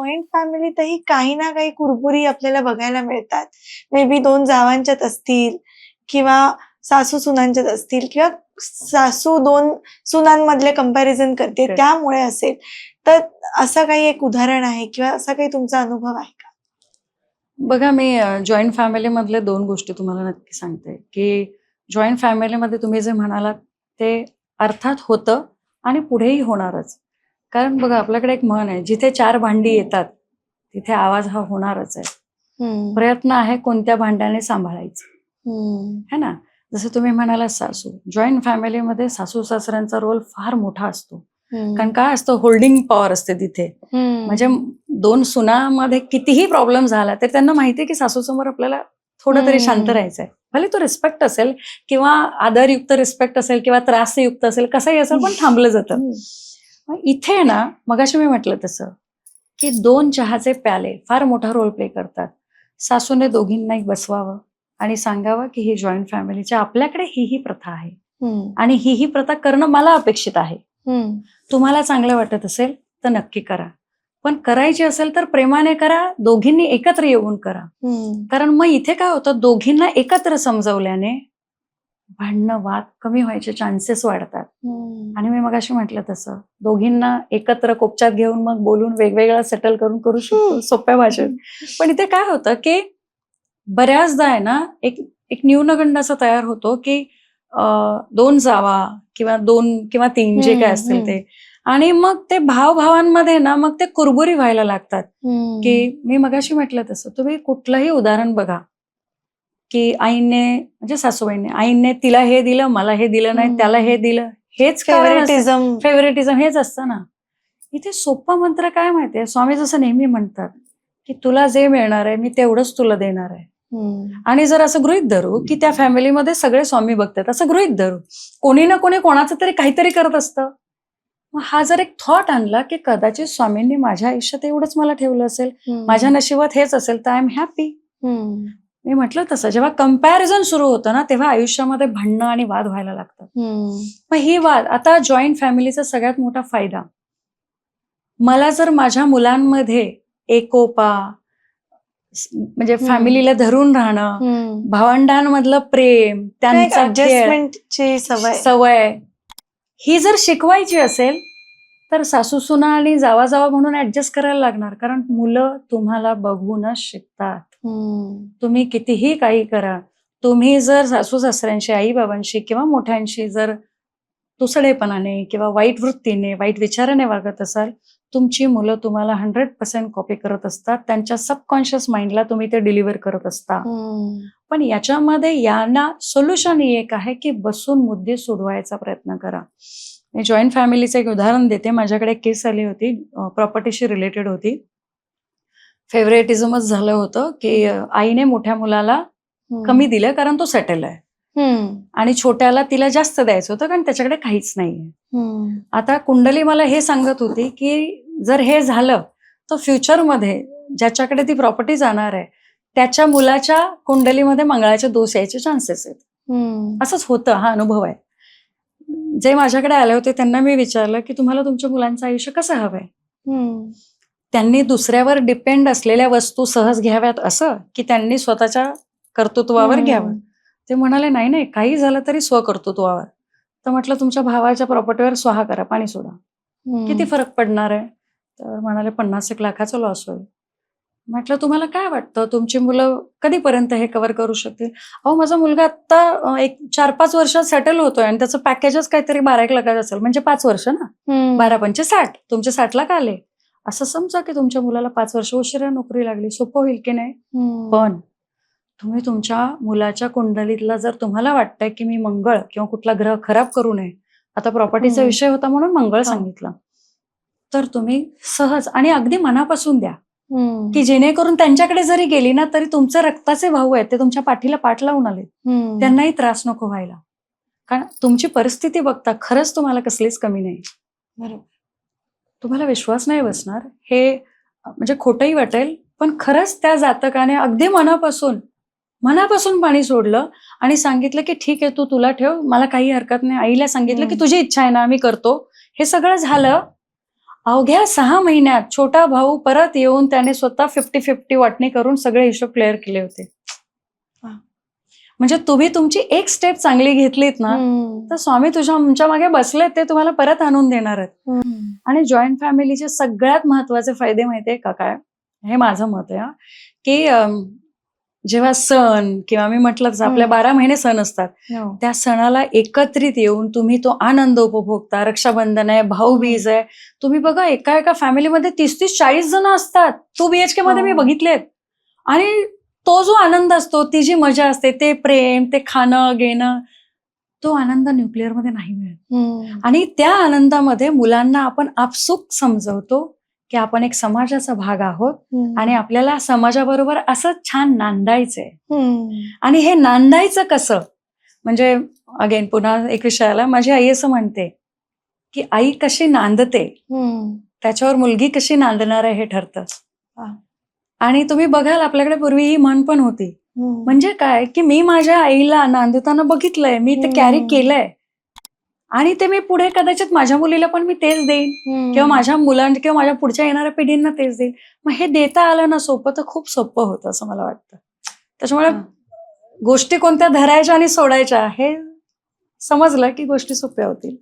Joint फॅमिलीतही काही ना काही कुरबुरी आपल्याला बघायला मिळतात. मे बी 2 जावांच्यात असतील किंवा सासू सुनांच्यात असतील किंवा सासू 2 सुनांमधले कंपॅरिझन करते Correct. त्यामुळे असेल. तर असं काही एक उदाहरण आहे किंवा असा काही तुमचा अनुभव आहे का? बघा, मी जॉईंट फॅमिलीमधले 2 गोष्टी तुम्हाला नक्की सांगते, की जॉईंट फॅमिलीमध्ये तुम्ही जे म्हणालात ते अर्थात होतं आणि पुढेही होणारच. कारण बघा, आपल्याकडे एक म्हण आहे, जिथे 4 भांडी येतात तिथे आवाज हा होणारच आहे. प्रयत्न आहे कोणत्या भांड्याने सांभाळायचं, है ना? जसं तुम्ही म्हणालात सासू, जॉईंट फॅमिलीमध्ये सासू सासऱ्यांचा रोल फार मोठा असतो. कारण काय असतं, होल्डिंग पॉवर असते तिथे. म्हणजे 2 सुनामध्ये कितीही प्रॉब्लेम झाला तर त्यांना माहितीये की सासूसमोर आपल्याला थोडं तरी शांत राहायचंय. भले तो रिस्पेक्ट असेल किंवा आदरयुक्त रिस्पेक्ट असेल किंवा त्रासयुक्त असेल, कसंही असेल, पण थांबलं जातं. इथे ना, मगाशी मी म्हटलं तसं की 2 चहाचे प्याले फार मोठा रोल प्ले करतात. सासूने दोघींनाही बसवावं आणि सांगावं की ही जॉईंट फॅमिलीची आपल्याकडे ही प्रथा आहे आणि ही प्रथा करणं मला अपेक्षित आहे. तुम्हाला चांगलं वाटत असेल तर नक्की करा, पण करायची असेल तर प्रेमाने करा, दोघींनी एकत्र येऊन करा. कारण मग इथे काय होतं, दोघींना एकत्र समजवल्याने भांडणं वाद कमी व्हायचे चान्सेस वाढतात. आणि मी मगाशी म्हटलं तसं दोघींना एकत्र कोपच्यात घेऊन मग बोलून वेगवेगळा सेटल करू शकतो सोप्या भाषेत. पण इथे काय होतं की बऱ्याचदा आहे ना, एक न्यूनगंड असा तयार होतो की 2 जावा किंवा 2 किंवा 3 जे काय असतील ते, आणि मग ते भावांमध्ये ना मग ते कुरबुरी व्हायला लागतात. की मी मगाशी म्हटलं तसं तुम्ही कुठलंही उदाहरण बघा की आईने म्हणजे सासूबाईने आईने तिला हे दिलं, मला हे दिलं नाही, त्याला हे दिलं, हेच फेवरेटिझम हेच असतं ना. इथे सोपा मंत्र काय माहितीये, स्वामी जसं नेहमी म्हणतात की तुला जे मिळणार आहे मी तेवढंच तुला देणार आहे. आणि जर असं गृहीत धरू की त्या फॅमिलीमध्ये सगळे स्वामी भक्त, असं गृहीत धरू कोणी ना कोणी कोणाचं तरी काहीतरी करत असतं, मग हा जर एक थॉट आणला की कदाचित स्वामींनी माझ्या आयुष्यात एवढंच मला ठेवलं असेल, माझ्या नशिबात हेच असेल, तर आय एम हॅपी. मी म्हटलं तसं जेव्हा कंपॅरिझन सुरू होतं ना, तेव्हा आयुष्यामध्ये भांडणं आणि वाद व्हायला लागतात. मग ही वाद, आता जॉईंट फॅमिलीचा सगळ्यात मोठा फायदा, मला जर माझ्या मुलांमध्ये एकोपा म्हणजे फॅमिलीला धरून राहणं, भावंडांमधलं प्रेम, त्यांचा ऍडजस्टमेंटची सवय ही जर शिकवायची असेल तर सासू सुना आणि जावा म्हणून ऍडजस्ट करायला लागणार. कारण मुलं तुम्हाला बघूनच शिकतात. तुम्ही कितीही काही करा, तुम्ही जर सासू सासऱ्यांशी, आई बाबांशी किंवा मोठ्यांशी जर तुसडेपणाने किंवा वाईट वृत्तीने, वाईट विचाराने वागत असाल, तुमची मुलं तुम्हाला 100% कॉपी करत असतात. त्यांच्या सबकॉन्शियस माइंडला तुम्ही ते डिलिव्हर करत असता. पण याच्यामध्ये यांना सोल्युशन एक आहे की बसून मुद्दे सोडवायचा प्रयत्न करा. मी जॉईंट फॅमिलीचं एक उदाहरण देते. माझ्याकडे एक केस आली होती, प्रॉपर्टीशी रिलेटेड होती. फेवरेटिझमच झालं होतं की आईने मोठ्या मुलाला कमी दिलं कारण तो सेटल आहे आणि छोट्याला तिला जास्त द्यायचं होतं कारण त्याच्याकडे काहीच नाहीये. आता कुंडली मला हे सांगत होती की जर हे झालं तर फ्युचरमध्ये ज्याच्याकडे ती प्रॉपर्टी जाणार आहे त्याच्या मुलाच्या कुंडलीमध्ये मंगळाचे दोष यायचे चान्सेस आहेत. असंच होतं, हा अनुभव आहे. जे माझ्याकडे आले होते त्यांना मी विचारलं की तुम्हाला तुमच्या मुलांचं आयुष्य कसं हवंय. त्यांनी दुसऱ्यावर डिपेंड असलेल्या वस्तू सहज घ्याव्यात असं की त्यांनी स्वतःच्या कर्तृत्वावर घ्यावं. ते म्हणाले नाही, काही झालं तरी स्वकर्तृत्वावर. तर म्हटलं तुमच्या भावाच्या प्रॉपर्टीवर स्वाहा करा, पाणी सोडा, किती फरक पडणार आहे. तर म्हणाले 50 लाखाचा लॉस होईल. म्हटलं तुम्हाला काय वाटतं तुमची मुलं कधीपर्यंत हे कव्हर करू शकतील. अहो माझा मुलगा आता एक 4-5 वर्षात सेटल होतोय आणि त्याचं पॅकेजच काहीतरी 12 लाखाचं असेल, म्हणजे 5 वर्ष ना, 12-5 60, तुमचे 60 लाख आले. असं समजा की तुमच्या मुलाला 5 वर्ष उशिरा नोकरी लागली, सोपं होईल की नाही. पण तुम्ही तुमच्या मुलाच्या कुंडलीतला जर तुम्हाला वाटतंय की मी मंगळ किंवा कुठला ग्रह खराब करू नये, आता प्रॉपर्टीचा विषय होता म्हणून मंगळ सांगितलं, तर तुम्ही सहज आणि अगदी मनापासून द्या की जेणेकरून त्यांच्याकडे जरी गेली ना तरी तुमचे रक्ताचे भाऊ आहेत, ते तुमच्या पाठीला पाठ लावून आले, त्यांनाही त्रास नको व्हायला. कारण तुमची परिस्थिती बघता खरंच तुम्हाला कसलीच कमी नाही. बरोबर, तुम्हाला विश्वास नाही बसणार, हे म्हणजे खोटंही वाटेल, पण खरंच त्या जातकाने अगदी मनापासून पाणी सोडलं आणि सांगितलं की ठीक आहे, तुला ठेव, मला काही हरकत नाही. आईला सांगितलं की तुझी इच्छा आहे ना, मी करतो. हे सगळं झालं अवघ्या 6 महिन्यात छोटा भाऊ परत येऊन त्याने स्वतः 50-50 वाटणी करून सगळे हिशोब क्लिअर केले होते. वा. म्हणजे तुम्ही तुमची एक स्टेप चांगली घेतलीत ना, तर स्वामी तुमच्या मागे बसलेत, ते तुम्हाला परत आणून देणार आहेत. आणि जॉईंट फॅमिलीचे सगळ्यात महत्वाचे फायदे माहितीये का काय? हे माझं मत आहे की जेव्हा सण किंवा मी म्हटलं तसं आपल्या 12 महिने सण असतात, त्या सणाला एकत्रित येऊन तुम्ही तो आनंद उपभोगता. रक्षाबंधन आहे, भाऊबीज आहे. तुम्ही बघा एका फॅमिलीमध्ये 30-40 जण असतात. 2 BHK मध्ये मी बघितलेत. आणि तो जो आनंद असतो, ती जी मजा असते, ते प्रेम, ते खाणं घेणं, तो आनंद न्यूक्लिअर मध्ये नाही मिळत. आणि त्या आनंदामध्ये मुलांना आपण आपसूक समजवतो की आपण एक समाजाचा भाग आहोत आणि आपल्याला समाजाबरोबर असं छान नांदायचंय. आणि हे नांदायचं कसं, म्हणजे अगेन पुन्हा एक विषयाला माझी आई असं म्हणते की आई कशी नांदते त्याच्यावर मुलगी कशी नांदणार आहे हे ठरतं. आणि तुम्ही बघाल आपल्याकडे पूर्वी ही म्हण पण होती. म्हणजे काय की मी माझ्या आईला नांदताना बघितलंय, मी ते कॅरी केलंय आणि ते मी पुढे कदाचित माझ्या मुलीला पण मी तेच देईन किंवा माझ्या मुलांना किंवा माझ्या पुढच्या येणाऱ्या पिढींना तेच देईन. मग हे देता आलं ना सोपं, तर खूप सोपं होतं असं मला वाटतं. त्याच्यामुळे गोष्टी कोणत्या धरायच्या आणि सोडायच्या हे समजलं की गोष्टी सोप्या होतील.